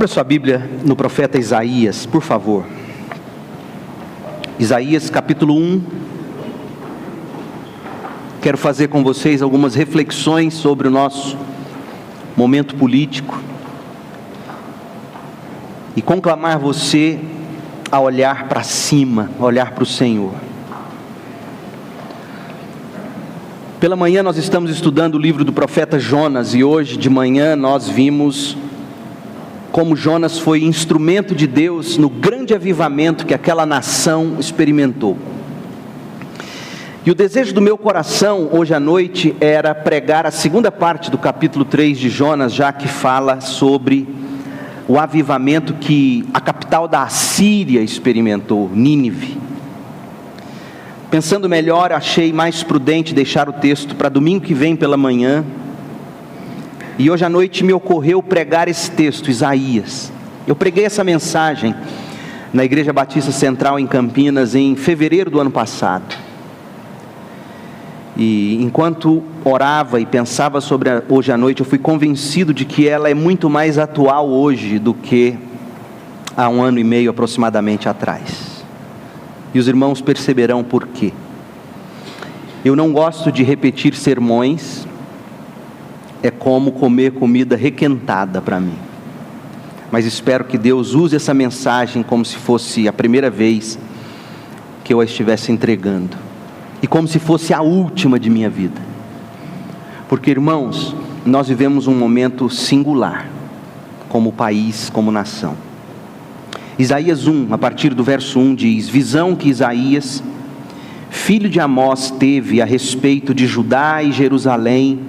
Abra sua Bíblia no profeta Isaías, por favor. Isaías capítulo 1. Quero fazer com vocês algumas reflexões sobre o nosso momento político e conclamar você a olhar para cima, a olhar para o Senhor. Pela manhã nós estamos estudando o livro do profeta Jonas e hoje de manhã nós vimos como Jonas foi instrumento de Deus no grande avivamento que aquela nação experimentou. E o desejo do meu coração hoje à noite era pregar a segunda parte do capítulo 3 de Jonas, já que fala sobre o avivamento que a capital da Assíria experimentou, Nínive. Pensando melhor, achei mais prudente deixar o texto para domingo que vem pela manhã. E hoje à noite me ocorreu pregar esse texto, Isaías. Eu preguei essa mensagem na Igreja Batista Central em Campinas em fevereiro do ano passado. E enquanto orava e pensava sobre hoje à noite, eu fui convencido de que ela é muito mais atual hoje do que há 1 ano e meio aproximadamente atrás. E os irmãos perceberão por quê. Eu não gosto de repetir sermões. É como comer comida requentada para mim. Mas espero que Deus use essa mensagem como se fosse a primeira vez que eu a estivesse entregando. E como se fosse a última de minha vida. Porque, irmãos, nós vivemos um momento singular, como país, como nação. Isaías 1, a partir do verso 1, diz: visão que Isaías, filho de Amós, teve a respeito de Judá e Jerusalém,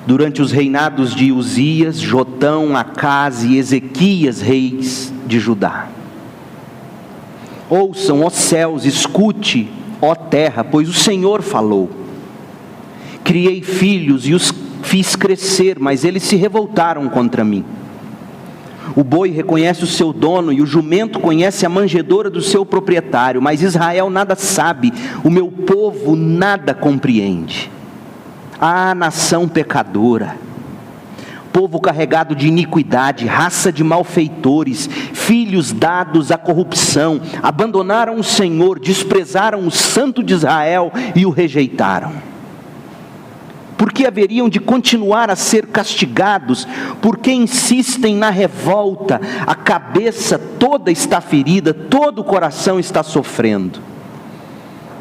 durante os reinados de Uzias, Jotão, Acás e Ezequias, reis de Judá. Ouçam, ó céus, escute, ó terra, pois o Senhor falou. Criei filhos e os fiz crescer, mas eles se revoltaram contra mim. O boi reconhece o seu dono e o jumento conhece a manjedoura do seu proprietário, mas Israel nada sabe, o meu povo nada compreende. Ah, nação pecadora, povo carregado de iniquidade, raça de malfeitores, filhos dados à corrupção, abandonaram o Senhor, desprezaram o Santo de Israel e o rejeitaram. Por que haveriam de continuar a ser castigados? Porque insistem na revolta, a cabeça toda está ferida, todo o coração está sofrendo.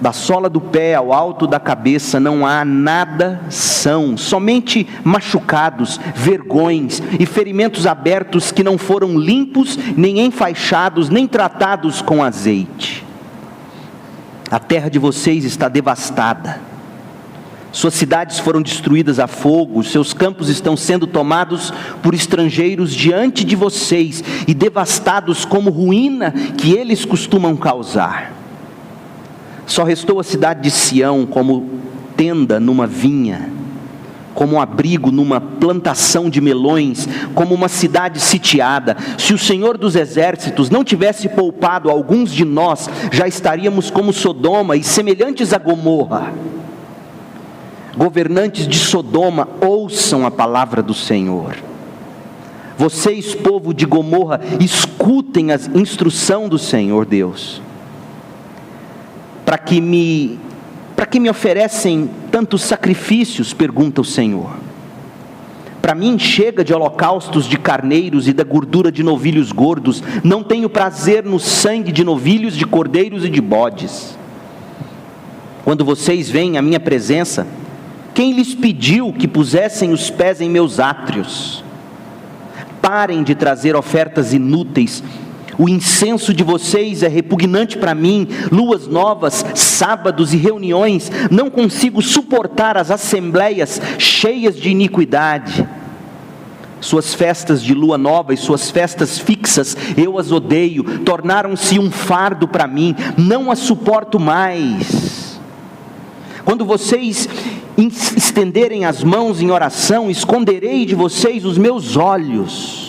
Da sola do pé ao alto da cabeça não há nada são, somente machucados, vergões e ferimentos abertos que não foram limpos, nem enfaixados, nem tratados com azeite. A terra de vocês está devastada, suas cidades foram destruídas a fogo, seus campos estão sendo tomados por estrangeiros diante de vocês e devastados como ruína que eles costumam causar. Só restou a cidade de Sião como tenda numa vinha, como um abrigo numa plantação de melões, como uma cidade sitiada. Se o Senhor dos exércitos não tivesse poupado alguns de nós, já estaríamos como Sodoma e semelhantes a Gomorra. Governantes de Sodoma, ouçam a palavra do Senhor. Vocês, povo de Gomorra, escutem a instrução do Senhor Deus. Para que me oferecem tantos sacrifícios? Pergunta o Senhor. Para mim chega de holocaustos de carneiros e da gordura de novilhos gordos. Não tenho prazer no sangue de novilhos, de cordeiros e de bodes. Quando vocês vêm à minha presença, quem lhes pediu que pusessem os pés em meus átrios? Parem de trazer ofertas inúteis. O incenso de vocês é repugnante para mim, luas novas, sábados e reuniões. Não consigo suportar as assembleias cheias de iniquidade. Suas festas de lua nova e suas festas fixas, eu as odeio, tornaram-se um fardo para mim, não as suporto mais. Quando vocês estenderem as mãos em oração, esconderei de vocês os meus olhos.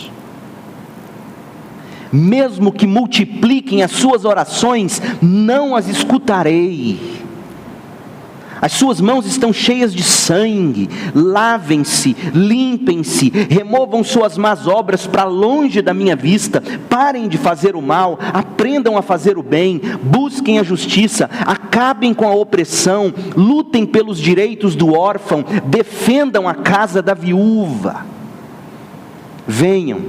Mesmo que multipliquem as suas orações, não as escutarei. As suas mãos estão cheias de sangue. Lavem-se, limpem-se, removam suas más obras para longe da minha vista. Parem de fazer o mal, aprendam a fazer o bem, busquem a justiça, acabem com a opressão, lutem pelos direitos do órfão, defendam a casa da viúva. Venham,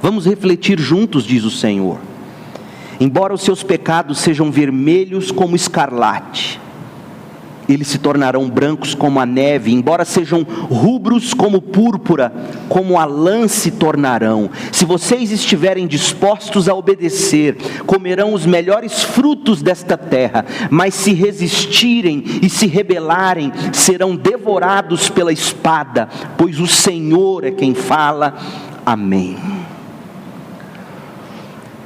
vamos refletir juntos, diz o Senhor. Embora os seus pecados sejam vermelhos como escarlate, eles se tornarão brancos como a neve. Embora sejam rubros como púrpura, como a lã se tornarão. Se vocês estiverem dispostos a obedecer, comerão os melhores frutos desta terra. Mas se resistirem e se rebelarem, serão devorados pela espada, pois o Senhor é quem fala. Amém.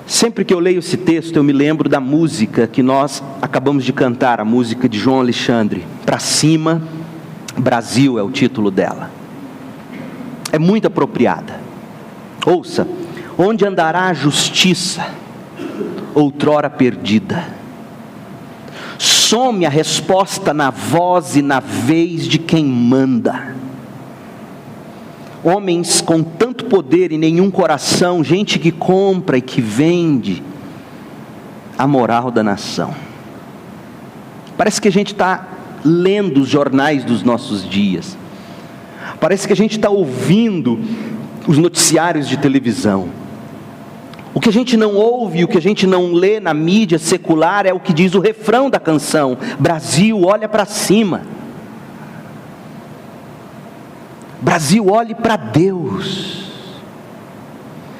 Sempre que eu leio esse texto, eu me lembro da música que nós acabamos de cantar, a música de João Alexandre. Pra Cima, Brasil é o título dela. É muito apropriada. Ouça: onde andará a justiça, outrora perdida? Some a resposta na voz e na vez de quem manda. Homens com tanto poder e nenhum coração, gente que compra e que vende a moral da nação. Parece que a gente está lendo os jornais dos nossos dias. Parece que a gente está ouvindo os noticiários de televisão. O que a gente não ouve, o que a gente não lê na mídia secular é o que diz o refrão da canção: Brasil, olha para cima. Brasil, olhe para Deus.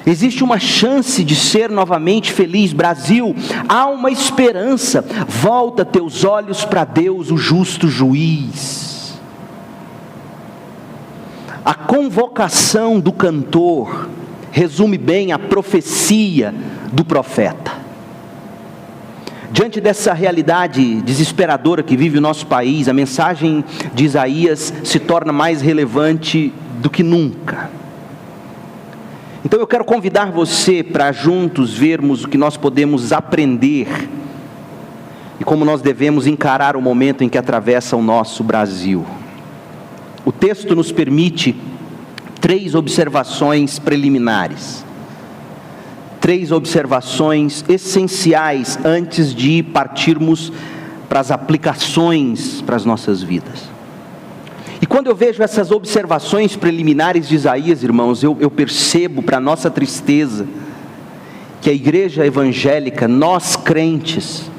Existe uma chance de ser novamente feliz. Brasil, há uma esperança. Volta teus olhos para Deus, o justo juiz. A convocação do cantor resume bem a profecia do profeta. Diante dessa realidade desesperadora que vive o nosso país, a mensagem de Isaías se torna mais relevante do que nunca. Então eu quero convidar você para juntos vermos o que nós podemos aprender e como nós devemos encarar o momento em que atravessa o nosso Brasil. O texto nos permite 3 observações preliminares. 3 observações essenciais antes de partirmos para as aplicações para as nossas vidas. E quando eu vejo essas observações preliminares de Isaías, irmãos, eu percebo, para nossa tristeza, que a igreja evangélica, nós crentes,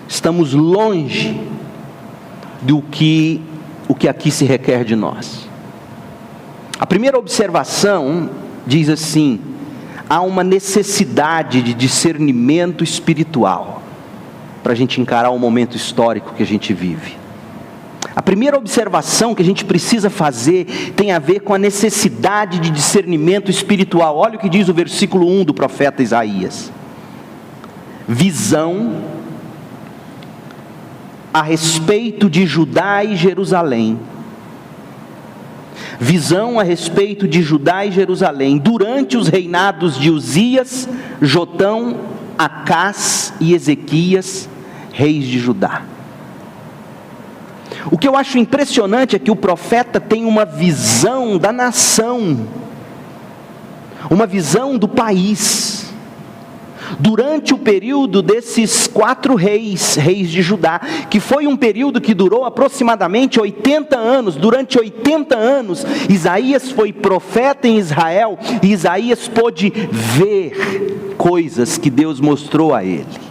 estamos longe do que aqui se requer de nós. A primeira observação diz assim: há uma necessidade de discernimento espiritual para a gente encarar o momento histórico que a gente vive. A primeira observação que a gente precisa fazer tem a ver com a necessidade de discernimento espiritual. Olha o que diz o versículo 1 do profeta Isaías: visão a respeito de Judá e Jerusalém. Visão a respeito de Judá e Jerusalém, durante os reinados de Uzias, Jotão, Acás e Ezequias, reis de Judá. O que eu acho impressionante é que o profeta tem uma visão da nação, uma visão do país, durante o período desses 4 reis de Judá, que foi um período que durou aproximadamente 80 anos. Durante 80 anos, Isaías foi profeta em Israel, e Isaías pôde ver coisas que Deus mostrou a ele.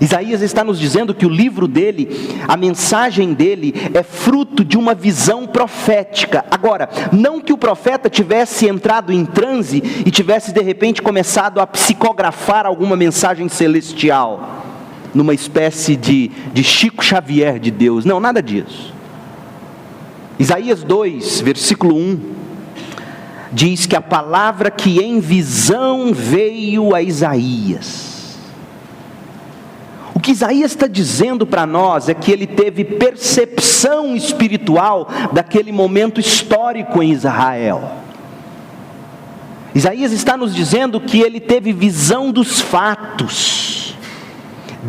Isaías está nos dizendo que o livro dele, a mensagem dele é fruto de uma visão profética. Agora, não que o profeta tivesse entrado em transe e tivesse de repente começado a psicografar alguma mensagem celestial, numa espécie de Chico Xavier de Deus. Não, nada disso. Isaías 2, versículo 1, diz que a palavra que em visão veio a Isaías. O que Isaías está dizendo para nós é que ele teve percepção espiritual daquele momento histórico em Israel. Isaías está nos dizendo que ele teve visão dos fatos.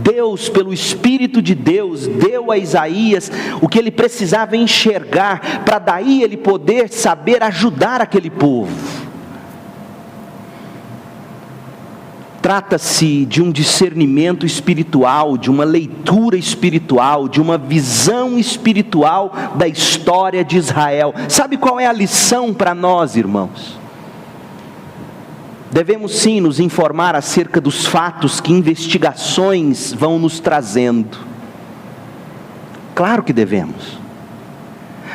Deus, pelo Espírito de Deus, deu a Isaías o que ele precisava enxergar, para daí ele poder saber ajudar aquele povo. Trata-se de um discernimento espiritual, de uma leitura espiritual, de uma visão espiritual da história de Israel. Sabe qual é a lição para nós, irmãos? Devemos sim nos informar acerca dos fatos que investigações vão nos trazendo. Claro que devemos.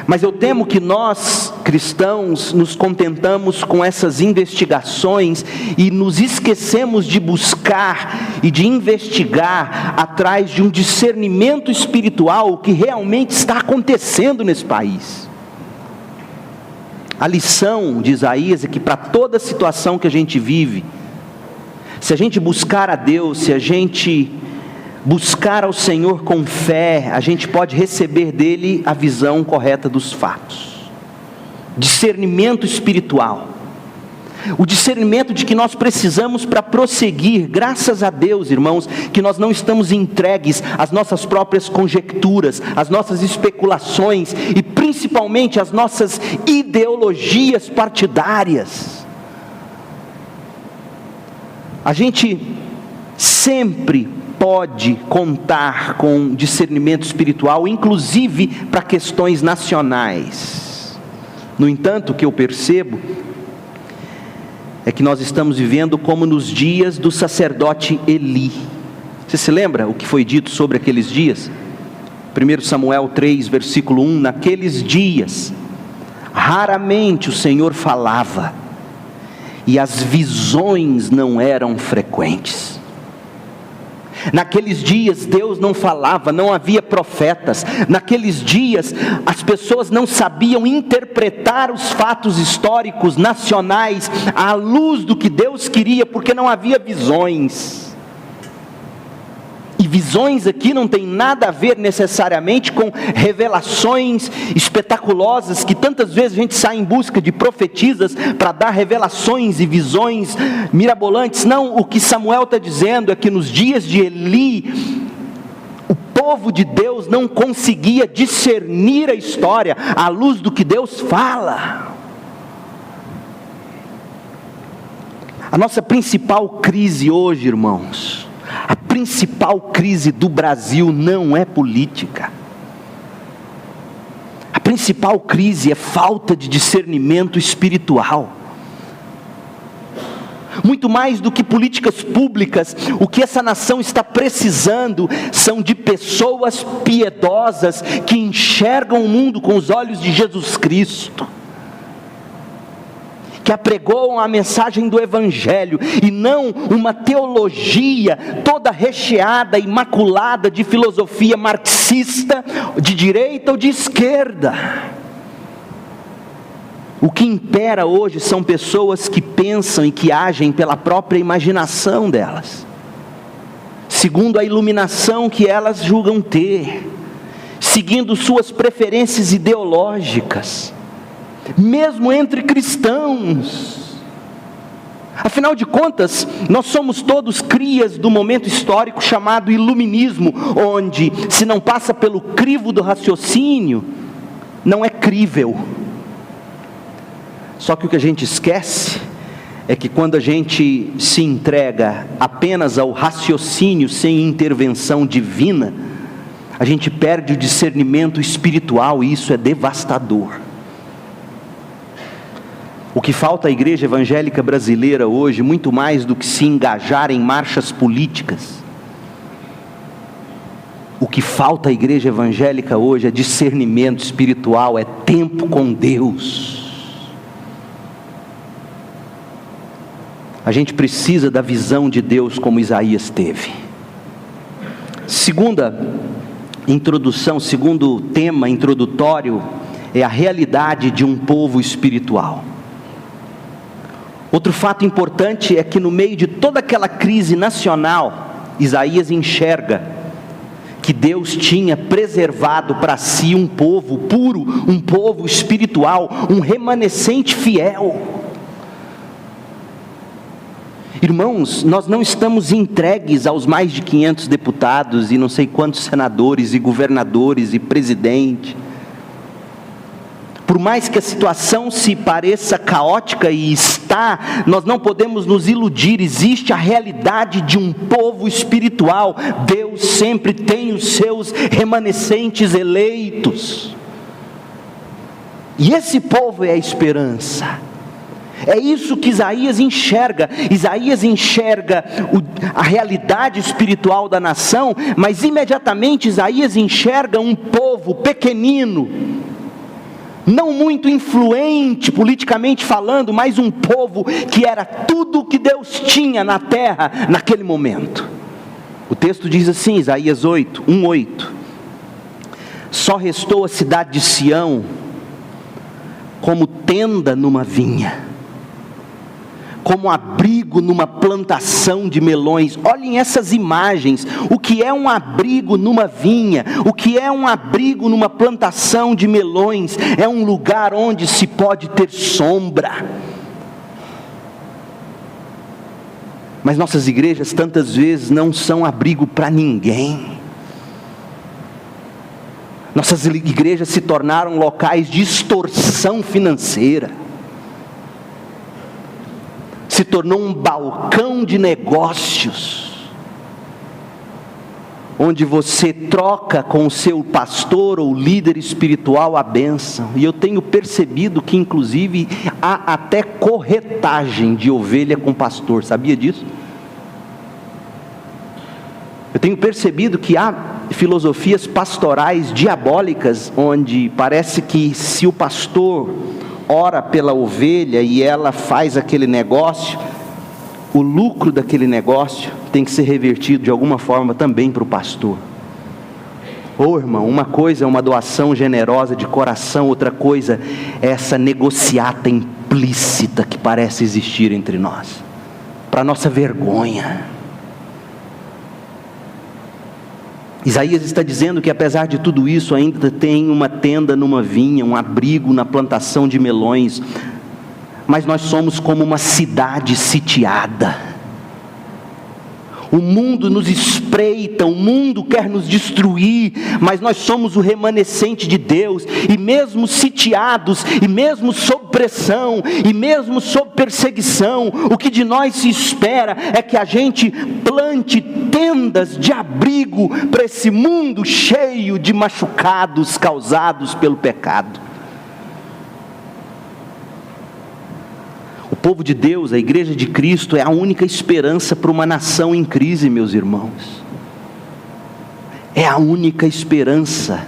Mas eu temo que nós, cristãos, nos contentamos com essas investigações e nos esquecemos de buscar e de investigar atrás de um discernimento espiritual o que realmente está acontecendo nesse país. A lição de Isaías é que para toda situação que a gente vive, se a gente buscar a Deus, se a gente buscar ao Senhor com fé, a gente pode receber dele a visão correta dos fatos. Discernimento espiritual. O discernimento de que nós precisamos para prosseguir. Graças a Deus, irmãos, que nós não estamos entregues às nossas próprias conjecturas, às nossas especulações e principalmente às nossas ideologias partidárias. A gente sempre pode contar com discernimento espiritual, inclusive para questões nacionais. No entanto, o que eu percebo é que nós estamos vivendo como nos dias do sacerdote Eli. Você se lembra o que foi dito sobre aqueles dias? 1 Samuel 3, versículo 1, naqueles dias, raramente o Senhor falava, e as visões não eram frequentes. Naqueles dias Deus não falava, não havia profetas. Naqueles dias as pessoas não sabiam interpretar os fatos históricos nacionais à luz do que Deus queria, porque não havia visões. E visões aqui não tem nada a ver necessariamente com revelações espetaculosas, que tantas vezes a gente sai em busca de profetisas para dar revelações e visões mirabolantes. Não, o que Samuel está dizendo é que nos dias de Eli, o povo de Deus não conseguia discernir a história à luz do que Deus fala. A nossa principal crise hoje, irmãos, a principal crise do Brasil não é política. A principal crise é falta de discernimento espiritual. Muito mais do que políticas públicas, o que essa nação está precisando são de pessoas piedosas que enxergam o mundo com os olhos de Jesus Cristo, que apregoam a mensagem do Evangelho e não uma teologia toda recheada e maculada de filosofia marxista, de direita ou de esquerda. O que impera hoje são pessoas que pensam e que agem pela própria imaginação delas, segundo a iluminação que elas julgam ter, seguindo suas preferências ideológicas, mesmo entre cristãos. Afinal de contas, nós somos todos crias do momento histórico chamado iluminismo, onde se não passa pelo crivo do raciocínio, não é crível. Só que o que a gente esquece é que quando a gente se entrega apenas ao raciocínio sem intervenção divina, a gente perde o discernimento espiritual e isso é devastador. O que falta à igreja evangélica brasileira hoje, muito mais do que se engajar em marchas políticas, o que falta à igreja evangélica hoje é discernimento espiritual, é tempo com Deus. A gente precisa da visão de Deus como Isaías teve. Segunda introdução, segundo tema introdutório, é a realidade de um povo espiritual. Outro fato importante é que no meio de toda aquela crise nacional, Isaías enxerga que Deus tinha preservado para si um povo puro, um povo espiritual, um remanescente fiel. Irmãos, nós não estamos entregues aos mais de 500 deputados e não sei quantos senadores e governadores e presidente. Por mais que a situação se pareça caótica, e está, nós não podemos nos iludir. Existe a realidade de um povo espiritual. Deus sempre tem os seus remanescentes eleitos, e esse povo é a esperança. É isso que Isaías enxerga. Isaías enxerga a realidade espiritual da nação, mas imediatamente Isaías enxerga um povo pequenino, não muito influente politicamente falando, mas um povo que era tudo o que Deus tinha na terra naquele momento. O texto diz assim, Isaías 1:8: só restou a cidade de Sião como tenda numa vinha, como abrigo numa plantação de melões. Olhem essas imagens. O que é um abrigo numa vinha? O que é um abrigo numa plantação de melões? É um lugar onde se pode ter sombra. Mas nossas igrejas tantas vezes não são abrigo para ninguém. Nossas igrejas se tornaram locais de extorsão financeira. Se tornou um balcão de negócios, onde você troca com o seu pastor ou líder espiritual a bênção. E eu tenho percebido que inclusive há até corretagem de ovelha com pastor, sabia disso? Eu tenho percebido que há filosofias pastorais diabólicas, onde parece que se o pastor ora pela ovelha e ela faz aquele negócio, o lucro daquele negócio tem que ser revertido de alguma forma também para o pastor. Irmão, uma coisa é uma doação generosa de coração, outra coisa é essa negociata implícita que parece existir entre nós, para nossa vergonha. Isaías está dizendo que apesar de tudo isso, ainda tem uma tenda numa vinha, um abrigo na plantação de melões, mas nós somos como uma cidade sitiada. O mundo nos espreita, o mundo quer nos destruir, mas nós somos o remanescente de Deus, e mesmo sitiados, e mesmo sob pressão, e mesmo sob perseguição, o que de nós se espera é que a gente plante tendas de abrigo para esse mundo cheio de machucados causados pelo pecado. O povo de Deus, a igreja de Cristo, é a única esperança para uma nação em crise, meus irmãos. É a única esperança.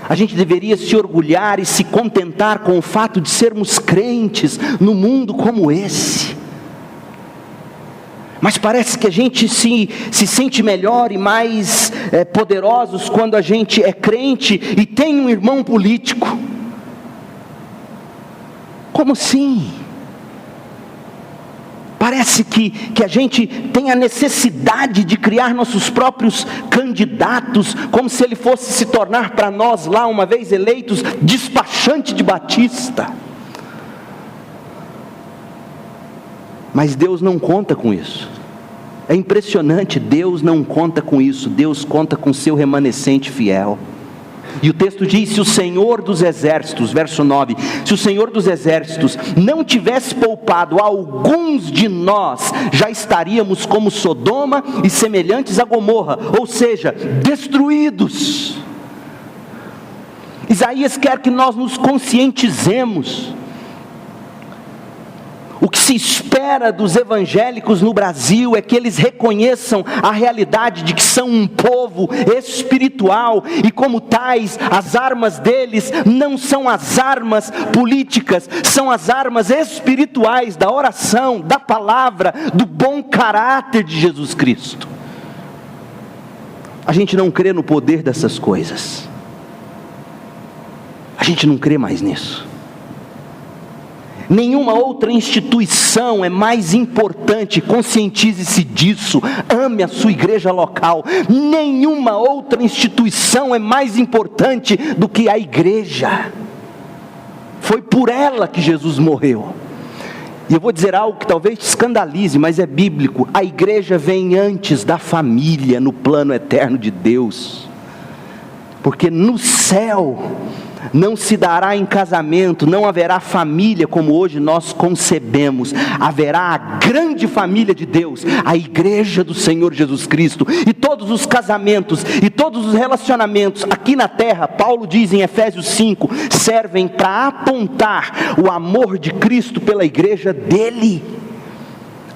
A gente deveria se orgulhar e se contentar com o fato de sermos crentes num mundo como esse. Mas parece que a gente se sente melhor e mais poderosos quando a gente é crente e tem um irmão político. Como assim? Parece que a gente tem a necessidade de criar nossos próprios candidatos, como se ele fosse se tornar para nós lá, uma vez eleitos, despachante de Batista. Mas Deus não conta com isso. É impressionante, Deus não conta com isso. Deus conta com seu remanescente fiel. E o texto diz: se o Senhor dos exércitos, verso 9, se o Senhor dos exércitos não tivesse poupado alguns de nós, já estaríamos como Sodoma e semelhantes a Gomorra, ou seja, destruídos. Isaías quer que nós nos conscientizemos. O que se espera dos evangélicos no Brasil é que eles reconheçam a realidade de que são um povo espiritual, e como tais, as armas deles não são as armas políticas, são as armas espirituais da oração, da palavra, do bom caráter de Jesus Cristo. A gente não crê no poder dessas coisas, a gente não crê mais nisso. Nenhuma outra instituição é mais importante, conscientize-se disso, ame a sua igreja local. Nenhuma outra instituição é mais importante do que a igreja. Foi por ela que Jesus morreu. E eu vou dizer algo que talvez te escandalize, mas é bíblico: a igreja vem antes da família no plano eterno de Deus. Porque no céu não se dará em casamento, não haverá família como hoje nós concebemos. Haverá a grande família de Deus, a igreja do Senhor Jesus Cristo. E todos os casamentos e todos os relacionamentos aqui na terra, Paulo diz em Efésios 5, servem para apontar o amor de Cristo pela igreja dele.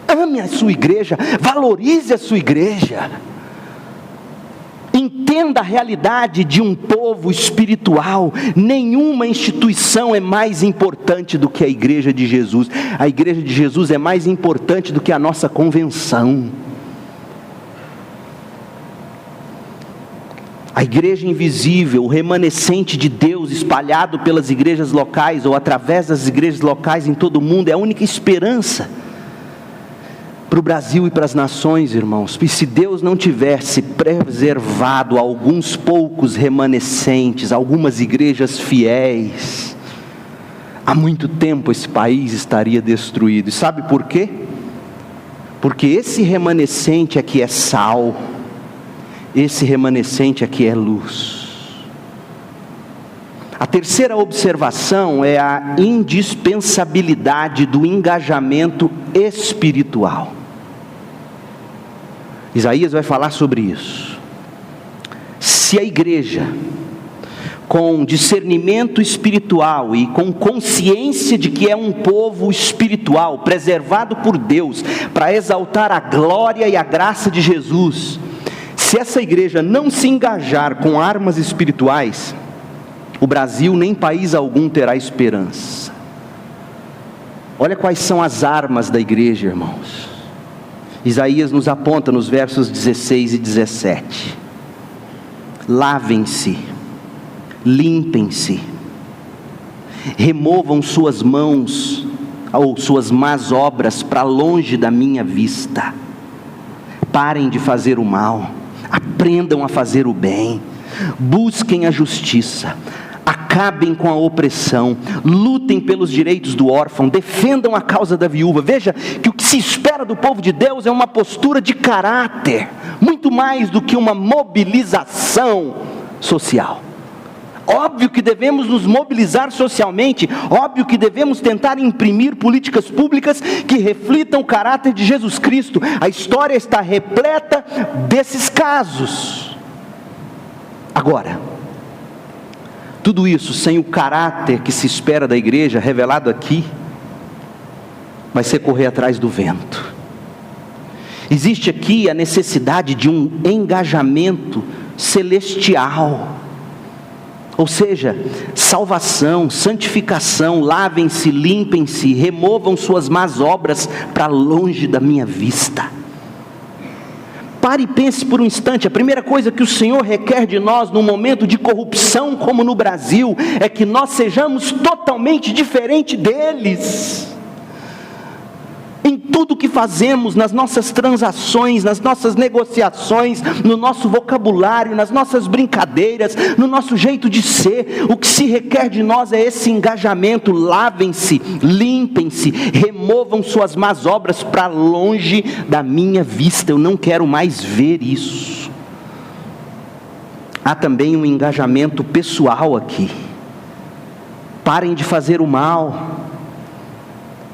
Ame a sua igreja, valorize a sua igreja. Entenda a realidade de um povo espiritual. Nenhuma instituição é mais importante do que a igreja de Jesus. A igreja de Jesus é mais importante do que a nossa convenção. A igreja invisível, o remanescente de Deus espalhado pelas igrejas locais ou através das igrejas locais em todo o mundo, é a única esperança para o Brasil e para as nações, irmãos. E se Deus não tivesse preservado alguns poucos remanescentes, algumas igrejas fiéis, há muito tempo esse país estaria destruído. E sabe por quê? Porque esse remanescente aqui é sal, esse remanescente aqui é luz. A terceira observação é a indispensabilidade do engajamento espiritual. Isaías vai falar sobre isso. Se a igreja, com discernimento espiritual e com consciência de que é um povo espiritual, preservado por Deus, para exaltar a glória e a graça de Jesus, se essa igreja não se engajar com armas espirituais, o Brasil nem país algum terá esperança. Olha quais são as armas da igreja, irmãos. Isaías nos aponta nos versos 16 e 17. Lavem-se, limpem-se, removam suas mãos ou suas más obras para longe da minha vista. Parem de fazer o mal, aprendam a fazer o bem, busquem a justiça, acabem com a opressão, lutem pelos direitos do órfão, defendam a causa da viúva. Veja que o que se espera do povo de Deus é uma postura de caráter, muito mais do que uma mobilização social. Óbvio que devemos nos mobilizar socialmente, óbvio que devemos tentar imprimir políticas públicas que reflitam o caráter de Jesus Cristo. A história está repleta desses casos. Agora, tudo isso sem o caráter que se espera da igreja, revelado aqui, vai ser correr atrás do vento. Existe aqui a necessidade de um engajamento celestial. Ou seja, salvação, santificação, lavem-se, limpem-se, removam suas más obras para longe da minha vista. Pare e pense por um instante. A primeira coisa que o Senhor requer de nós num momento de corrupção como no Brasil é que nós sejamos totalmente diferente deles. Em tudo que fazemos, nas nossas transações, nas nossas negociações, no nosso vocabulário, nas nossas brincadeiras, no nosso jeito de ser, o que se requer de nós é esse engajamento. Lavem-se, limpem-se, removam suas más obras para longe da minha vista. Eu não quero mais ver isso. Há também um engajamento pessoal aqui. Parem de fazer o mal.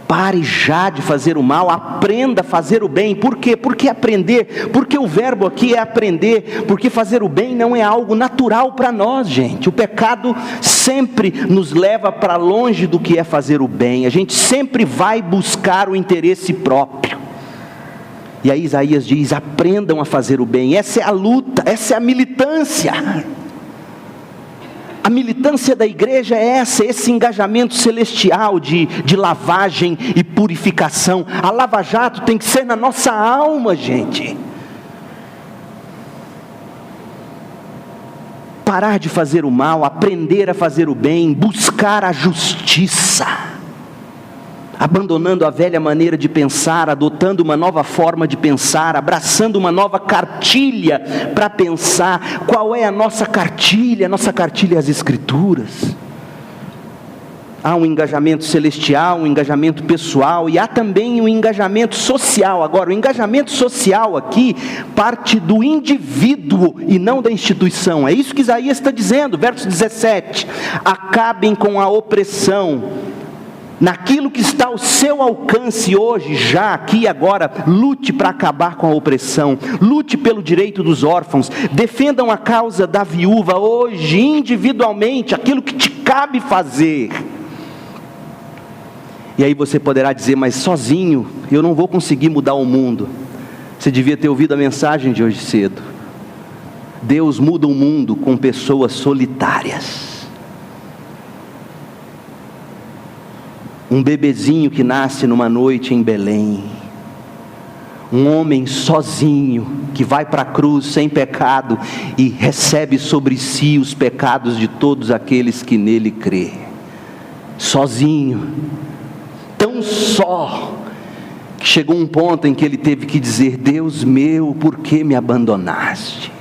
Pare já de fazer o mal, aprenda a fazer o bem. Por quê? Porque aprender, porque o verbo aqui é aprender, porque fazer o bem não é algo natural para nós, gente. O pecado sempre nos leva para longe do que é fazer o bem. A gente sempre vai buscar o interesse próprio. E aí Isaías diz: aprendam a fazer o bem. Essa é a luta, essa é a militância. A militância da igreja é esse engajamento celestial de lavagem e purificação. A lava-jato tem que ser na nossa alma, gente. Parar de fazer o mal, aprender a fazer o bem, buscar a justiça. Abandonando a velha maneira de pensar, adotando uma nova forma de pensar, abraçando uma nova cartilha para pensar. Qual é a nossa cartilha? A nossa cartilha é as Escrituras. Há um engajamento celestial, um engajamento pessoal e há também um engajamento social. Agora, o engajamento social aqui parte do indivíduo e não da instituição. É isso que Isaías está dizendo, verso 17. Acabem com a opressão. Naquilo que está ao seu alcance hoje, já aqui e agora, lute para acabar com a opressão, lute pelo direito dos órfãos, defendam a causa da viúva hoje, individualmente, aquilo que te cabe fazer. E aí você poderá dizer, mas sozinho eu não vou conseguir mudar o mundo. Você devia ter ouvido a mensagem de hoje cedo. Deus muda o mundo com pessoas solitárias. Um bebezinho que nasce numa noite em Belém, um homem sozinho, que vai para a cruz sem pecado, e recebe sobre si os pecados de todos aqueles que nele crê, sozinho, tão só, que chegou um ponto em que ele teve que dizer, Deus meu, por que me abandonaste?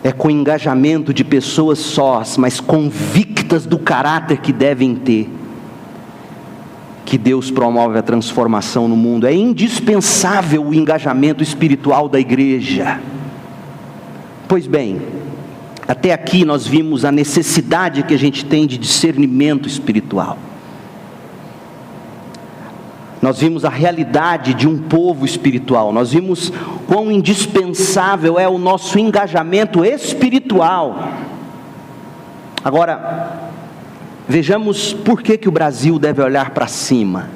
É com engajamento de pessoas sós, mas convictas do caráter que devem ter, que Deus promove a transformação no mundo. É indispensável o engajamento espiritual da igreja. Pois bem, até aqui nós vimos a necessidade que a gente tem de discernimento espiritual. Nós vimos a realidade de um povo espiritual. Nós vimos quão indispensável é o nosso engajamento espiritual. Agora, vejamos por que o Brasil deve olhar para cima.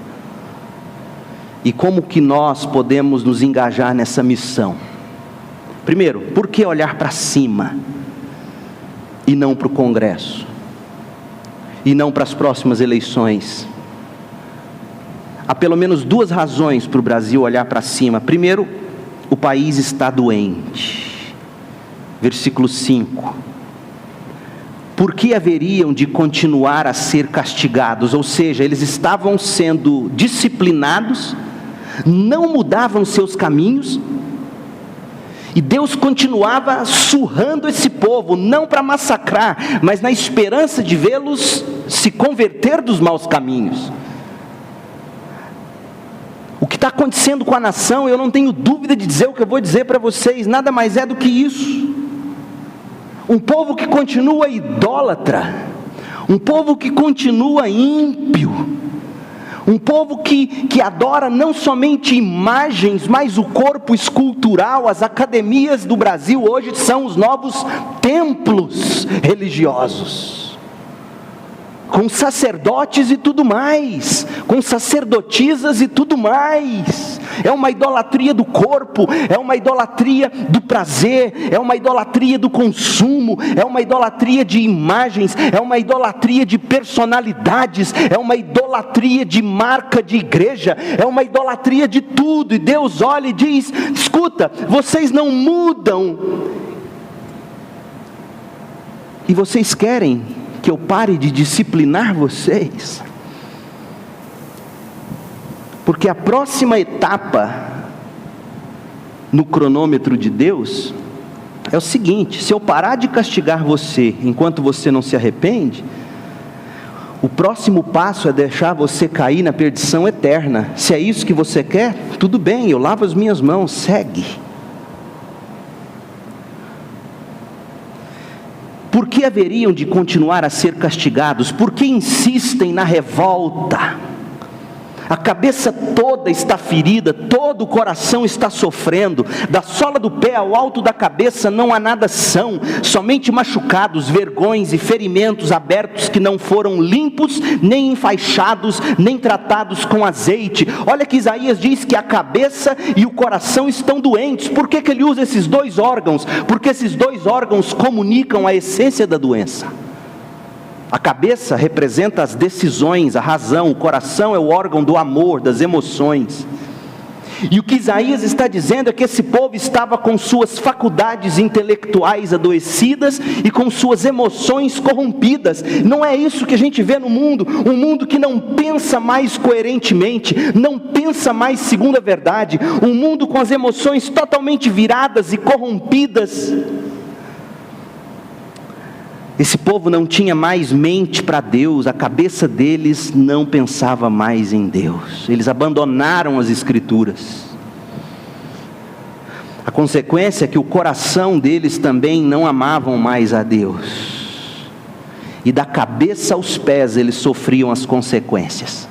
E como que nós podemos nos engajar nessa missão. Primeiro, por que olhar para cima? E não para o Congresso? E não para as próximas eleições? Há pelo menos duas razões para o Brasil olhar para cima. Primeiro, o país está doente. Versículo 5. Por que haveriam de continuar a ser castigados? Ou seja, eles estavam sendo disciplinados, não mudavam seus caminhos, e Deus continuava surrando esse povo, não para massacrar, mas na esperança de vê-los se converter dos maus caminhos. O que está acontecendo com a nação, eu não tenho dúvida de dizer o que eu vou dizer para vocês, nada mais é do que isso. Um povo que continua idólatra, um povo que continua ímpio, um povo que adora não somente imagens, mas o corpo escultural. As academias do Brasil hoje são os novos templos religiosos, com sacerdotes e tudo mais, com sacerdotisas e tudo mais. É uma idolatria do corpo, é uma idolatria do prazer, é uma idolatria do consumo, é uma idolatria de imagens, é uma idolatria de personalidades, é uma idolatria de marca de igreja, é uma idolatria de tudo. E Deus olha e diz, escuta, vocês não mudam, e vocês querem que eu pare de disciplinar vocês? Porque a próxima etapa no cronômetro de Deus é o seguinte: se eu parar de castigar você enquanto você não se arrepende, o próximo passo é deixar você cair na perdição eterna. Se é isso que você quer, tudo bem, eu lavo as minhas mãos, segue. Por que haveriam de continuar a ser castigados? Por que insistem na revolta? A cabeça toda está ferida, todo o coração está sofrendo, da sola do pé ao alto da cabeça não há nada são, somente machucados, vergões e ferimentos abertos que não foram limpos, nem enfaixados, nem tratados com azeite. Olha que Isaías diz que a cabeça e o coração estão doentes. Por que ele usa esses dois órgãos? Porque esses dois órgãos comunicam a essência da doença. A cabeça representa as decisões, a razão. O coração é o órgão do amor, das emoções. E o que Isaías está dizendo é que esse povo estava com suas faculdades intelectuais adoecidas e com suas emoções corrompidas. Não é isso que a gente vê no mundo, um mundo que não pensa mais coerentemente, não pensa mais segundo a verdade, um mundo com as emoções totalmente viradas e corrompidas. Esse povo não tinha mais mente para Deus, a cabeça deles não pensava mais em Deus. Eles abandonaram as Escrituras. A consequência é que o coração deles também não amavam mais a Deus. E da cabeça aos pés eles sofriam as consequências.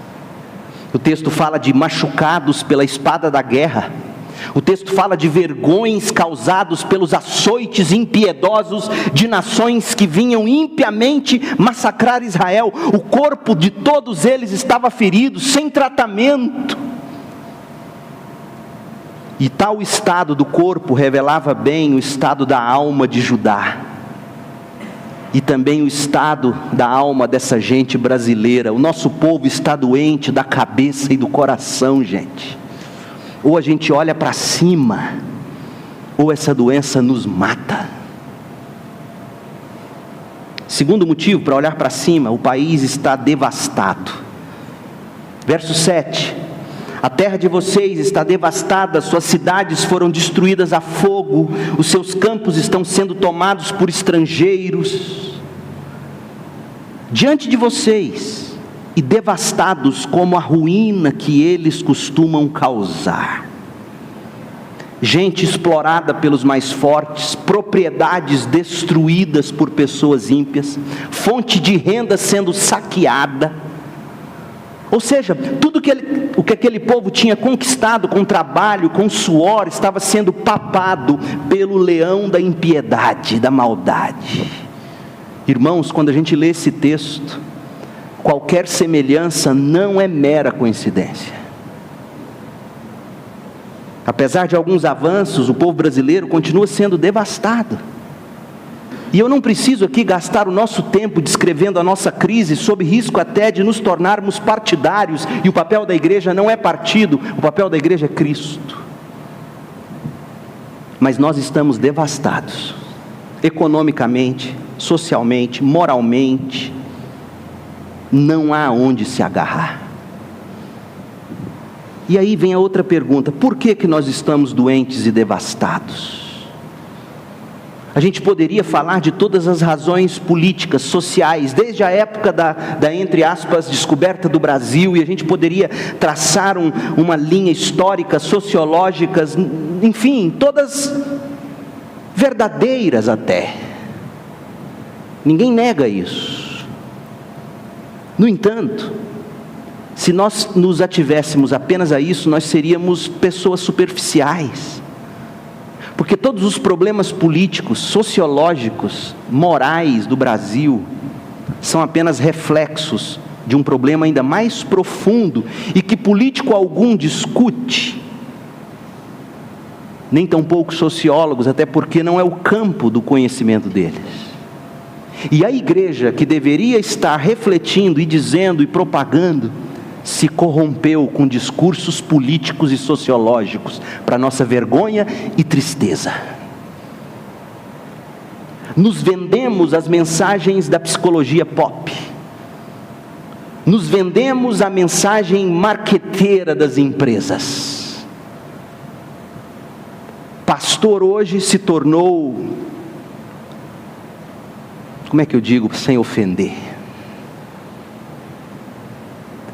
O texto fala de machucados pela espada da guerra. O texto fala de vergões causados pelos açoites impiedosos de nações que vinham impiamente massacrar Israel. O corpo de todos eles estava ferido, sem tratamento. E tal estado do corpo revelava bem o estado da alma de Judá. E também o estado da alma dessa gente brasileira. O nosso povo está doente da cabeça e do coração, gente. Ou a gente olha para cima, ou essa doença nos mata. Segundo motivo para olhar para cima, o país está devastado. Verso 7. A terra de vocês está devastada, suas cidades foram destruídas a fogo, os seus campos estão sendo tomados por estrangeiros. Diante de vocês, e devastados como a ruína que eles costumam causar. Gente explorada pelos mais fortes, propriedades destruídas por pessoas ímpias, fonte de renda sendo saqueada. Ou seja, tudo o que aquele povo tinha conquistado com trabalho, com suor, estava sendo papado pelo leão da impiedade, da maldade. Irmãos, quando a gente lê esse texto, qualquer semelhança não é mera coincidência. Apesar de alguns avanços, o povo brasileiro continua sendo devastado. E eu não preciso aqui gastar o nosso tempo descrevendo a nossa crise, sob risco até de nos tornarmos partidários, e o papel da igreja não é partido, o papel da igreja é Cristo. Mas nós estamos devastados, economicamente, socialmente, moralmente, não há onde se agarrar. E aí vem a outra pergunta: por que nós estamos doentes e devastados? A gente poderia falar de todas as razões políticas, sociais, desde a época da entre aspas, descoberta do Brasil, e a gente poderia traçar uma linha histórica, sociológicas, enfim, todas verdadeiras até. Ninguém nega isso. No entanto, se nós nos ativéssemos apenas a isso, nós seríamos pessoas superficiais. Porque todos os problemas políticos, sociológicos, morais do Brasil são apenas reflexos de um problema ainda mais profundo e que político algum discute, nem tampouco sociólogos, até porque não é o campo do conhecimento deles. E a igreja, que deveria estar refletindo e dizendo e propagando, se corrompeu com discursos políticos e sociológicos, para nossa vergonha e tristeza. Nos vendemos as mensagens da psicologia pop, nos vendemos a mensagem marqueteira das empresas. Pastor hoje se tornou, como é que eu digo sem ofender?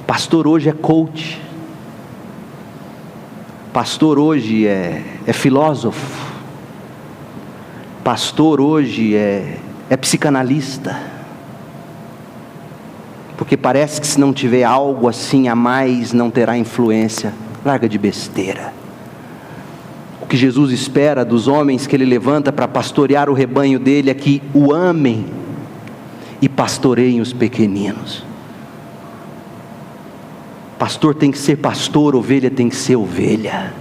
Pastor hoje é coach. Pastor hoje é filósofo. Pastor hoje é psicanalista. Porque parece que se não tiver algo assim a mais, não terá influência. Larga de besteira. O que Jesus espera dos homens que Ele levanta para pastorear o rebanho dele é que o amem e pastoreiem os pequeninos. Pastor tem que ser pastor, ovelha tem que ser ovelha.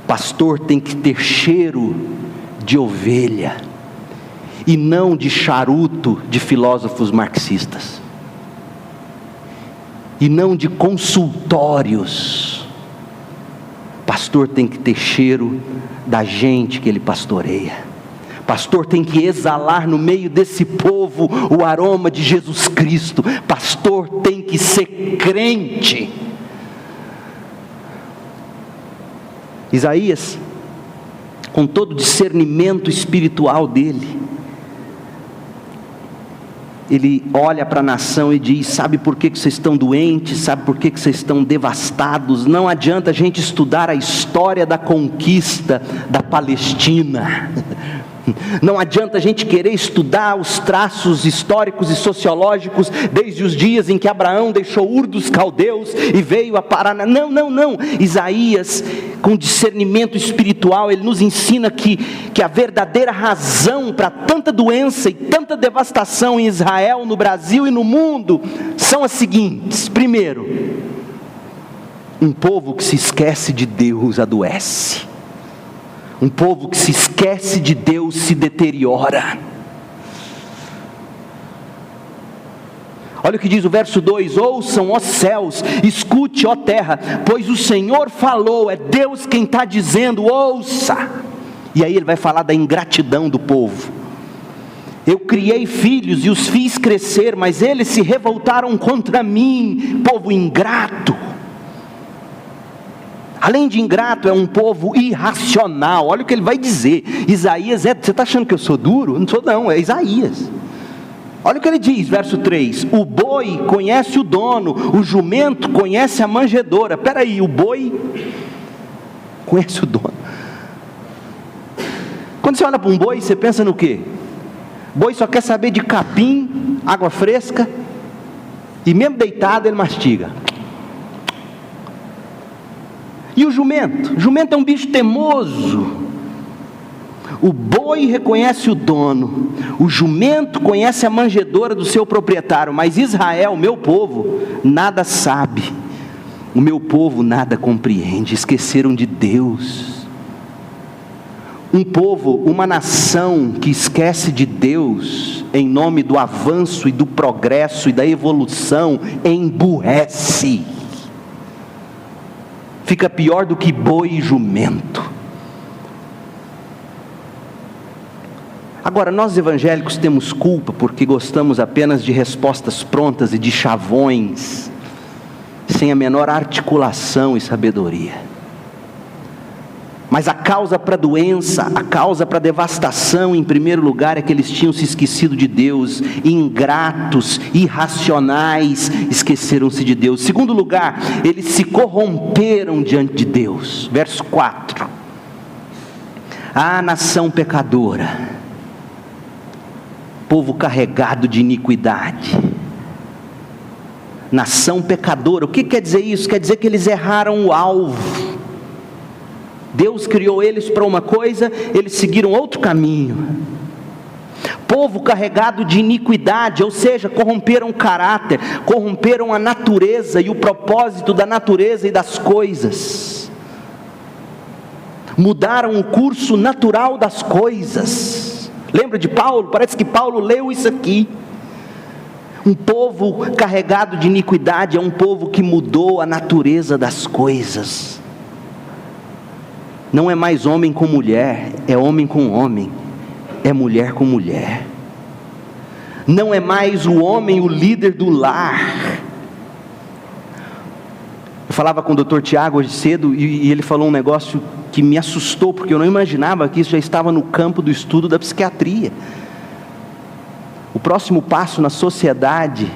Pastor tem que ter cheiro de ovelha e não de charuto de filósofos marxistas, e não de consultórios. Pastor tem que ter cheiro da gente que ele pastoreia. Pastor tem que exalar no meio desse povo o aroma de Jesus Cristo. Pastor tem que ser crente. Isaías, com todo o discernimento espiritual dele, Ele olha para a nação e diz: sabe por que vocês estão doentes? Sabe por que vocês estão devastados? Não adianta a gente estudar a história da conquista da Palestina. Não adianta a gente querer estudar os traços históricos e sociológicos desde os dias em que Abraão deixou Ur dos Caldeus e veio a parar. Não. Isaías, com discernimento espiritual, ele nos ensina que a verdadeira razão para tanta doença e tanta devastação em Israel, no Brasil e no mundo são as seguintes. Primeiro, um povo que se esquece de Deus adoece. Um povo que se esquece de Deus se deteriora. Olha o que diz o verso 2: ouçam, ó céus, escute, ó terra, pois o Senhor falou. É Deus quem está dizendo, ouça. E aí ele vai falar da ingratidão do povo. Eu criei filhos e os fiz crescer, mas eles se revoltaram contra mim. Povo ingrato. Além de ingrato, é um povo irracional. Olha o que ele vai dizer. Isaías você está achando que eu sou duro? Não sou não, é Isaías. Olha o que ele diz, verso 3: o boi conhece o dono, o jumento conhece a manjedoura. Espera aí, o boi conhece o dono. Quando você olha para um boi, você pensa no quê? Boi só quer saber de capim, água fresca, e mesmo deitado ele mastiga. E o jumento? O jumento é um bicho teimoso. O boi reconhece o dono, o jumento conhece a manjedoura do seu proprietário, mas Israel, meu povo, nada sabe, o meu povo nada compreende. Esqueceram de Deus. Um povo, uma nação que esquece de Deus em nome do avanço e do progresso e da evolução, emburrece. Fica pior do que boi e jumento. Agora, nós evangélicos temos culpa porque gostamos apenas de respostas prontas e de chavões, sem a menor articulação e sabedoria. Mas a causa para a doença, a causa para a devastação, em primeiro lugar, é que eles tinham se esquecido de Deus. Ingratos, irracionais, esqueceram-se de Deus. Segundo lugar, eles se corromperam diante de Deus. Verso 4: ah, nação pecadora, povo carregado de iniquidade. Nação pecadora, o que quer dizer isso? Quer dizer que eles erraram o alvo. Deus criou eles para uma coisa, eles seguiram outro caminho. Povo carregado de iniquidade, ou seja, corromperam o caráter, corromperam a natureza e o propósito da natureza e das coisas. Mudaram o curso natural das coisas. Lembra de Paulo? Parece que Paulo leu isso aqui. Um povo carregado de iniquidade é um povo que mudou a natureza das coisas. Não é mais homem com mulher, é homem com homem, é mulher com mulher. Não é mais o homem o líder do lar. Eu falava com o Dr. Tiago hoje cedo e ele falou um negócio que me assustou, porque eu não imaginava que isso já estava no campo do estudo da psiquiatria. O próximo passo na sociedade,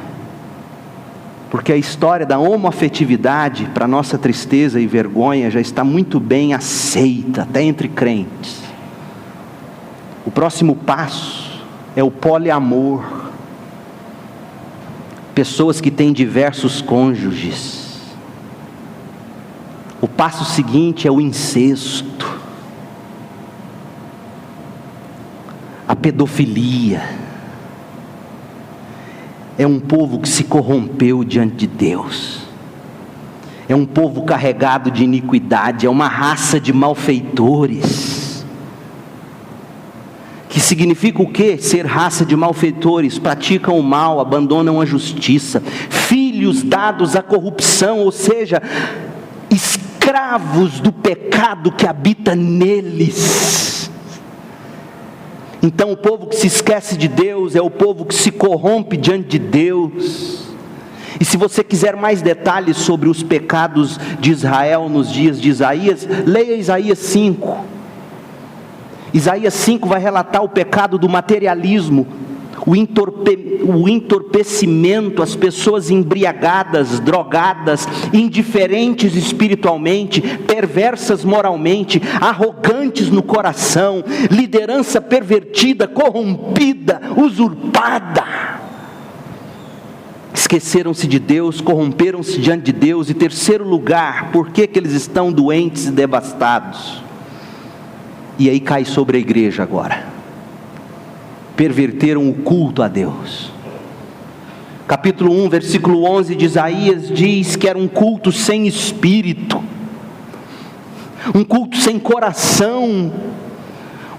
porque a história da homoafetividade, para nossa tristeza e vergonha, já está muito bem aceita, até entre crentes. O próximo passo é o poliamor. Pessoas que têm diversos cônjuges. O passo seguinte é o incesto, a pedofilia. É um povo que se corrompeu diante de Deus. É um povo carregado de iniquidade. É uma raça de malfeitores. Que significa o quê? Ser raça de malfeitores. Praticam o mal, abandonam a justiça. Filhos dados à corrupção, ou seja, escravos do pecado que habita neles. Então o povo que se esquece de Deus é o povo que se corrompe diante de Deus. E se você quiser mais detalhes sobre os pecados de Israel nos dias de Isaías, leia Isaías 5. Isaías 5 vai relatar o pecado do materialismo, o entorpecimento, as pessoas embriagadas, drogadas, indiferentes espiritualmente, perversas moralmente, arrogantes no coração, liderança pervertida, corrompida, usurpada. Esqueceram-se de Deus, corromperam-se diante de Deus. E terceiro lugar, por que eles estão doentes e devastados? E aí cai sobre a igreja agora. Perverteram o culto a Deus. Capítulo 1, versículo 11 de Isaías diz que era um culto sem espírito, um culto sem coração,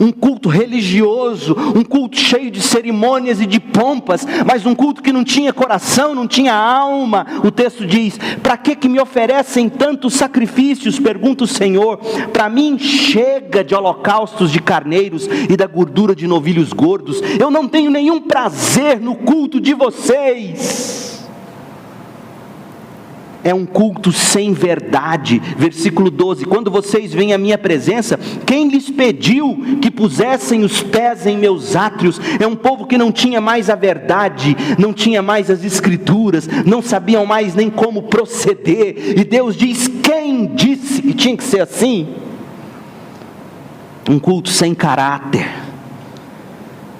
um culto religioso, um culto cheio de cerimônias e de pompas, mas um culto que não tinha coração, não tinha alma. O texto diz: para que me oferecem tantos sacrifícios? Pergunta o Senhor. Para mim chega de holocaustos de carneiros e da gordura de novilhos gordos. Eu não tenho nenhum prazer no culto de vocês. É um culto sem verdade. Versículo 12: quando vocês vêm à minha presença, quem lhes pediu que pusessem os pés em meus átrios? É um povo que não tinha mais a verdade, não tinha mais as escrituras, não sabiam mais nem como proceder. E Deus diz: quem disse que tinha que ser assim? Um culto sem caráter.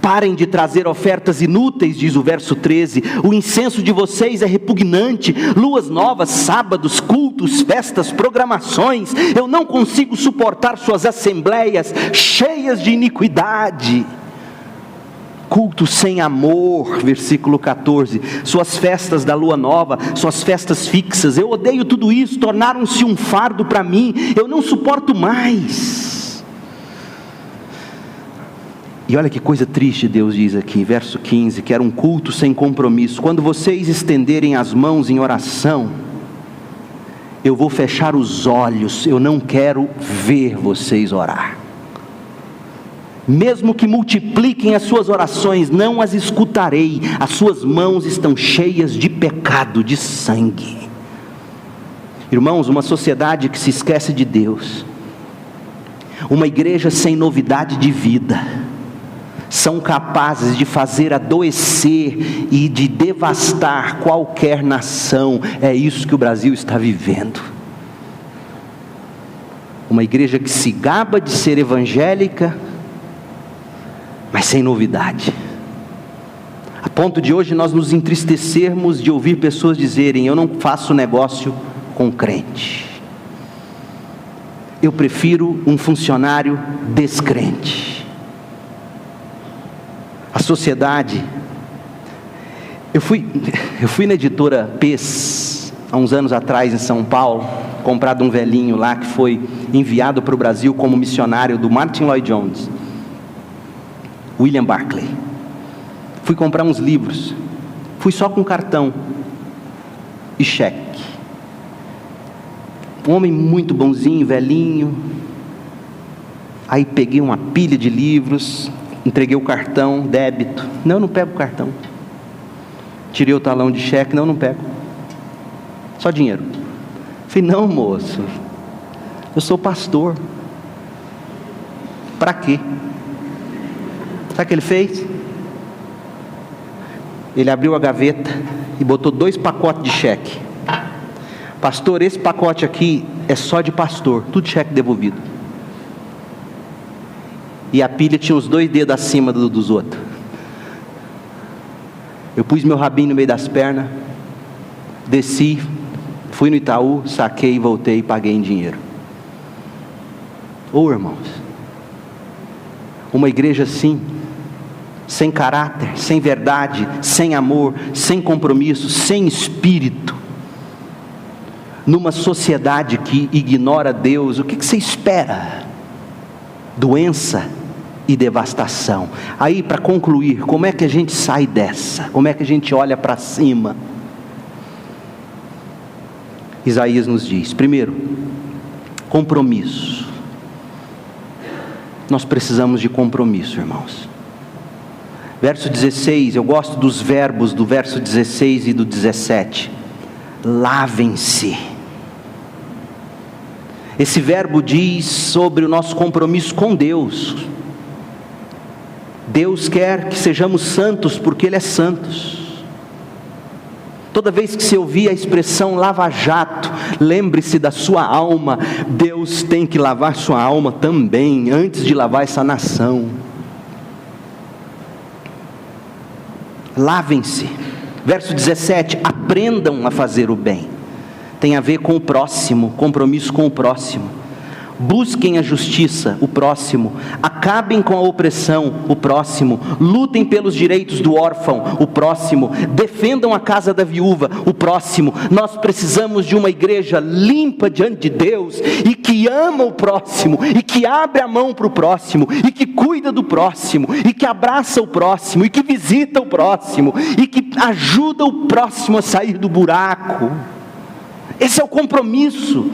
Parem de trazer ofertas inúteis, diz o verso 13. O incenso de vocês é repugnante. Luas novas, sábados, cultos, festas, programações. Eu não consigo suportar suas assembleias cheias de iniquidade. Culto sem amor, versículo 14. Suas festas da lua nova, suas festas fixas, eu odeio tudo isso. Tornaram-se um fardo para mim. Eu não suporto mais. E olha que coisa triste Deus diz aqui, verso 15, que era um culto sem compromisso. Quando vocês estenderem as mãos em oração, eu vou fechar os olhos, eu não quero ver vocês orar. Mesmo que multipliquem as suas orações, não as escutarei. As suas mãos estão cheias de pecado, de sangue. Irmãos, uma sociedade que se esquece de Deus, uma igreja sem novidade de vida, são capazes de fazer adoecer e de devastar qualquer nação. É isso que o Brasil está vivendo. Uma igreja que se gaba de ser evangélica, mas sem novidade. A ponto de hoje nós nos entristecermos de ouvir pessoas dizerem: eu não faço negócio com crente. Eu prefiro um funcionário descrente. A sociedade, eu fui na editora PES, há uns anos atrás em São Paulo, comprado um velhinho lá que foi enviado para o Brasil como missionário do Martin Lloyd Jones, William Barclay. Fui comprar uns livros, fui só com cartão e cheque. Um homem muito bonzinho, velhinho. Aí peguei uma pilha de livros, entreguei o cartão, débito. Não, eu não pego o cartão. Tirei o talão de cheque, não pego. Só dinheiro. Falei: não, moço, eu sou pastor. Para quê? Sabe o que ele fez? Ele abriu a gaveta e botou 2 pacotes de cheque. Pastor, esse pacote aqui é só de pastor, tudo cheque devolvido. E a pilha tinha os 2 dedos acima dos outros. Eu pus meu rabinho no meio das pernas, desci, fui no Itaú, saquei, voltei e paguei em dinheiro. Irmãos, uma igreja assim, sem caráter, sem verdade, sem amor, sem compromisso, sem espírito, numa sociedade que ignora Deus, o que você espera? Doença e devastação. Aí, para concluir, como é que a gente sai dessa? Como é que a gente olha para cima? Isaías nos diz: primeiro, compromisso. Nós precisamos de compromisso, irmãos. Verso 16, eu gosto dos verbos do verso 16 e do 17. Lavem-se. Esse verbo diz sobre o nosso compromisso com Deus. Deus quer que sejamos santos porque Ele é santo. Toda vez que você ouvir a expressão lava-jato, lembre-se da sua alma. Deus tem que lavar sua alma também, antes de lavar essa nação. Lavem-se. Verso 17, aprendam a fazer o bem. Tem a ver com o próximo, compromisso com o próximo. Busquem a justiça, o próximo. Acabem com a opressão, o próximo. Lutem pelos direitos do órfão, o próximo. Defendam a casa da viúva, o próximo. Nós precisamos de uma igreja limpa diante de Deus, e que ama o próximo, e que abre a mão para o próximo, e que cuida do próximo, e que abraça o próximo, e que visita o próximo, e que ajuda o próximo a sair do buraco. Esse é o compromisso.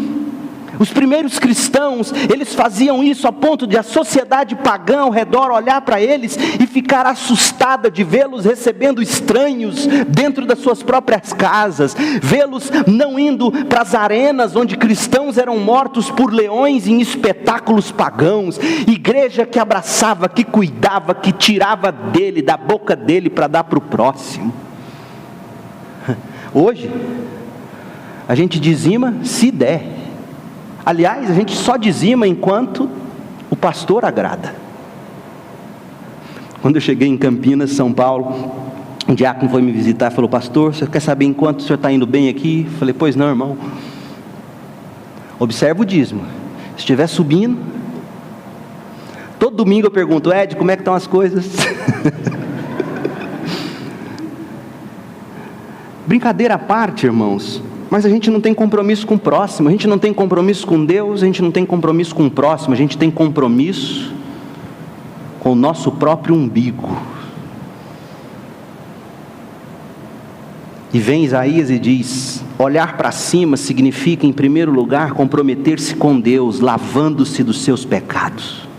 Os primeiros cristãos, eles faziam isso a ponto de a sociedade pagã ao redor olhar para eles e ficar assustada de vê-los recebendo estranhos dentro das suas próprias casas, vê-los não indo para as arenas onde cristãos eram mortos por leões em espetáculos pagãos. Igreja que abraçava, que cuidava, que tirava dele, da boca dele para dar para o próximo. Hoje, a gente dizima se der. Aliás, a gente só dizima enquanto o pastor agrada. Quando eu cheguei em Campinas, São Paulo, um diácono foi me visitar e falou: pastor, você quer saber enquanto o senhor está indo bem aqui? Eu falei: pois não, irmão. Observa o dízimo. Se estiver subindo, todo domingo eu pergunto: Ed, como é que estão as coisas? Brincadeira à parte, irmãos. Mas a gente não tem compromisso com o próximo, a gente não tem compromisso com Deus, a gente não tem compromisso com o próximo, a gente tem compromisso com o nosso próprio umbigo. E vem Isaías e diz: olhar para cima significa, em primeiro lugar, comprometer-se com Deus, lavando-se dos seus pecados.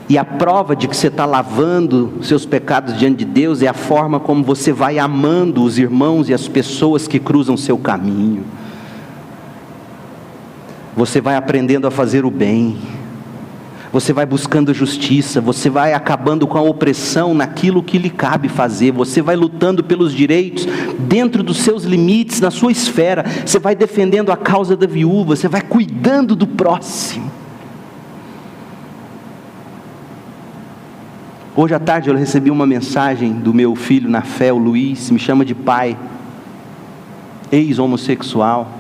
E a prova de que você está lavando seus pecados diante de Deus é a forma como você vai amando os irmãos e as pessoas que cruzam seu caminho. Você vai aprendendo a fazer o bem, você vai buscando a justiça, você vai acabando com a opressão naquilo que lhe cabe fazer, você vai lutando pelos direitos dentro dos seus limites, na sua esfera, você vai defendendo a causa da viúva, você vai cuidando do próximo. Hoje à tarde eu recebi uma mensagem do meu filho na fé, o Luiz, me chama de pai, ex-homossexual.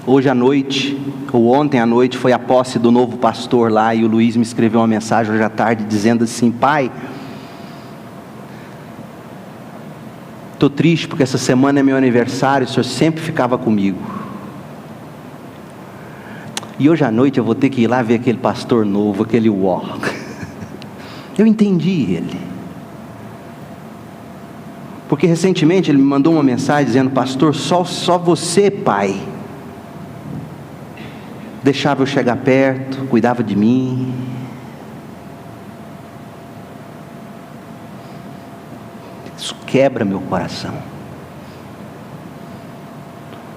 Hoje à noite, ou ontem à noite, foi a posse do novo pastor lá, e o Luiz me escreveu uma mensagem hoje à tarde dizendo assim: pai, estou triste porque essa semana é meu aniversário, o senhor sempre ficava comigo. E hoje à noite eu vou ter que ir lá ver aquele pastor novo, aquele walk. Eu entendi ele, porque recentemente ele me mandou uma mensagem dizendo: pastor, só você, pai, deixava eu chegar perto, cuidava de mim. Isso quebra meu coração,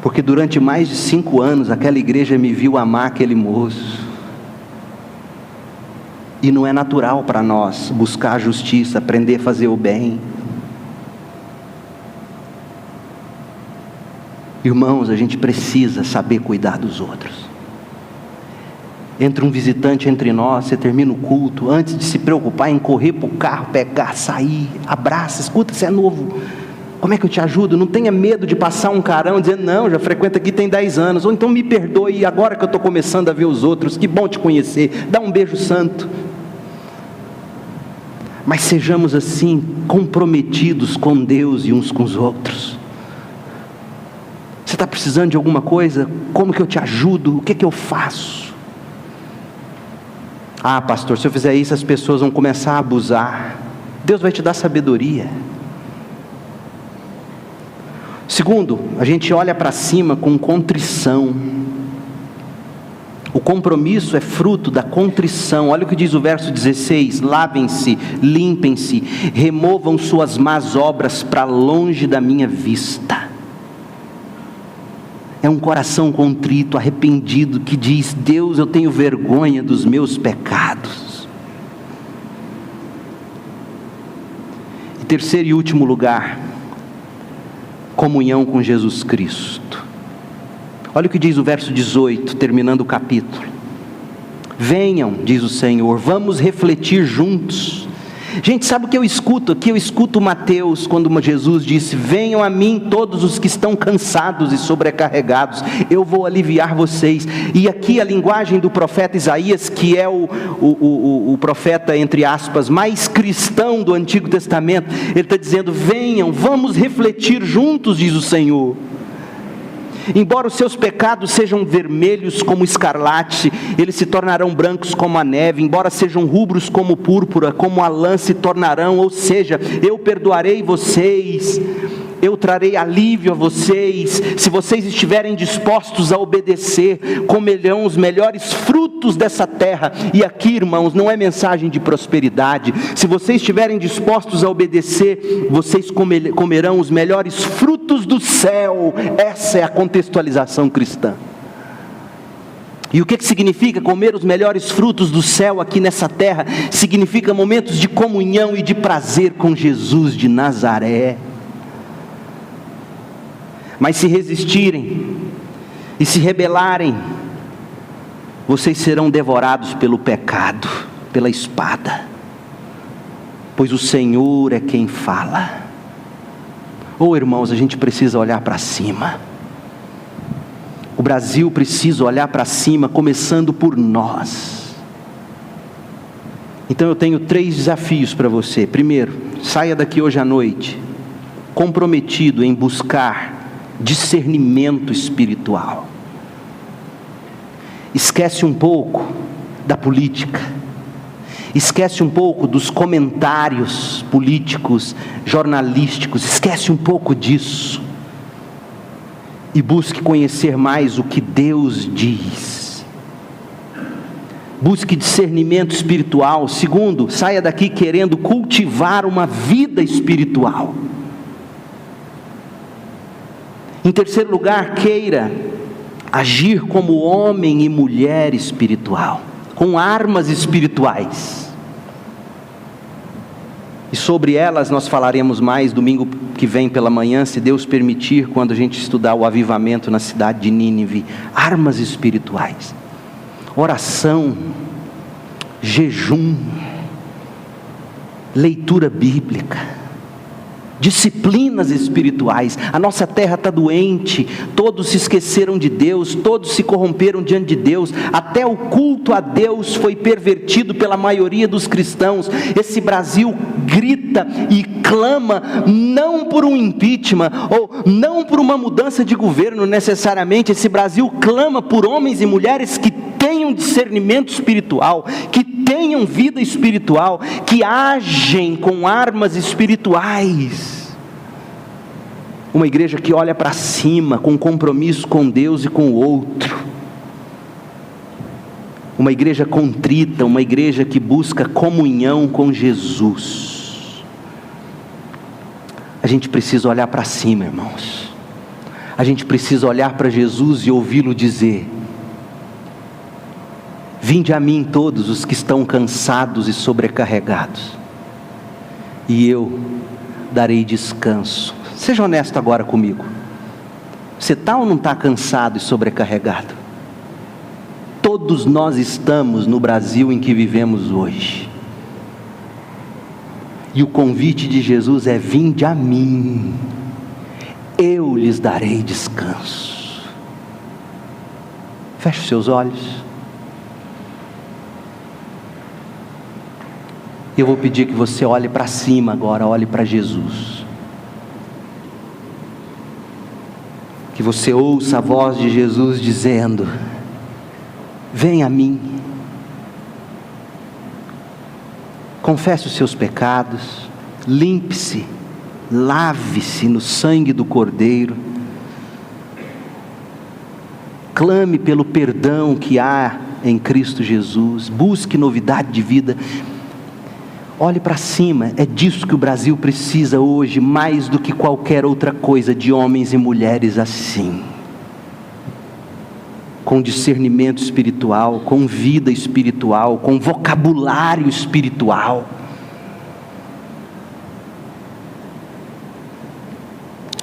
porque durante mais de 5 anos aquela igreja me viu amar aquele moço. E não é natural para nós buscar a justiça, aprender a fazer o bem. Irmãos, a gente precisa saber cuidar dos outros. Entra um visitante entre nós, você termina o culto, antes de se preocupar em correr para o carro, pegar, sair, abraça, escuta, você é novo, como é que eu te ajudo? Não tenha medo de passar um carão dizendo: não, já frequento aqui tem 10 anos, ou então: me perdoe, agora que eu estou começando a ver os outros, que bom te conhecer, dá um beijo santo. Mas sejamos assim, comprometidos com Deus e uns com os outros. Você está precisando de alguma coisa? Como que eu te ajudo? O que eu faço? Ah, pastor, se eu fizer isso as pessoas vão começar a abusar. Deus vai te dar sabedoria. Segundo, a gente olha para cima com contrição. O compromisso é fruto da contrição. Olha o que diz o verso 16: lavem-se, limpem-se, removam suas más obras para longe da minha vista. É um coração contrito, arrependido, que diz: Deus, eu tenho vergonha dos meus pecados. terceiro e último lugar, comunhão com Jesus Cristo. Olha o que diz o verso 18, terminando o capítulo. Venham, diz o Senhor, vamos refletir juntos. Gente, sabe o que eu escuto aqui? Eu escuto Mateus, quando Jesus disse: venham a mim todos os que estão cansados e sobrecarregados, eu vou aliviar vocês. E aqui a linguagem do profeta Isaías, que é o profeta, entre aspas, mais cristão do Antigo Testamento, ele está dizendo: venham, vamos refletir juntos, diz o Senhor. Embora os seus pecados sejam vermelhos como escarlate, eles se tornarão brancos como a neve. Embora sejam rubros como púrpura, como a lã se tornarão. Ou seja, eu perdoarei vocês, eu trarei alívio a vocês. Se vocês estiverem dispostos a obedecer, comerão os melhores frutos dessa terra. E aqui, irmãos, não é mensagem de prosperidade. Se vocês estiverem dispostos a obedecer, vocês comerão os melhores frutos do céu. Essa é a contextualização cristã. E o que significa comer os melhores frutos do céu aqui nessa terra? Significa momentos de comunhão e de prazer com Jesus de Nazaré. Mas se resistirem e se rebelarem, vocês serão devorados pelo pecado, pela espada, pois o Senhor é quem fala. Irmãos, a gente precisa olhar para cima. O Brasil precisa olhar para cima, começando por nós. Então eu tenho 3 desafios para você. Primeiro, saia daqui hoje à noite comprometido em buscar discernimento espiritual. Esquece um pouco da política, esquece um pouco dos comentários políticos, jornalísticos, esquece um pouco disso e busque conhecer mais o que Deus diz. Busque discernimento espiritual. Segundo, saia daqui querendo cultivar uma vida espiritual. Em terceiro lugar, queira agir como homem e mulher espiritual, com armas espirituais. E sobre elas nós falaremos mais domingo que vem pela manhã, se Deus permitir, quando a gente estudar o avivamento na cidade de Nínive. Armas espirituais, oração, jejum, leitura bíblica, disciplinas espirituais. A nossa terra está doente, todos se esqueceram de Deus, todos se corromperam diante de Deus, até o culto a Deus foi pervertido pela maioria dos cristãos. Esse Brasil grita e clama, não por um impeachment, ou não por uma mudança de governo necessariamente. Esse Brasil clama por homens e mulheres que tenham discernimento espiritual, que tenham vida espiritual, que agem com armas espirituais. Uma igreja que olha para cima, com compromisso com Deus e com o outro. Uma igreja contrita, uma igreja que busca comunhão com Jesus. A gente precisa olhar para cima, irmãos. A gente precisa olhar para Jesus e ouvi-lo dizer: vinde a mim todos os que estão cansados e sobrecarregados, e eu darei descanso. Seja honesto agora comigo. Você está ou não está cansado e sobrecarregado? Todos nós estamos no Brasil em que vivemos hoje. E o convite de Jesus é: vinde a mim, eu lhes darei descanso. Feche os seus olhos. Eu vou pedir que você olhe para cima agora, olhe para Jesus. Que você ouça a voz de Jesus dizendo: vem a mim. Confesse os seus pecados, limpe-se, lave-se no sangue do Cordeiro. Clame pelo perdão que há em Cristo Jesus. Busque novidade de vida. Olhe para cima. É disso que o Brasil precisa hoje, mais do que qualquer outra coisa, de homens e mulheres assim, com discernimento espiritual, com vida espiritual, com vocabulário espiritual.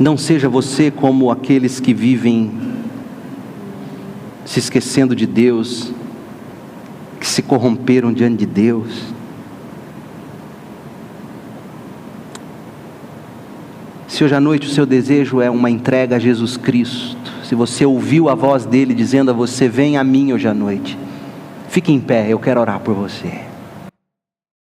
Não seja você como aqueles que vivem se esquecendo de Deus, que se corromperam diante de Deus. Se hoje à noite o seu desejo é uma entrega a Jesus Cristo, se você ouviu a voz dele dizendo a você: vem a mim hoje à noite, fique em pé, eu quero orar por você.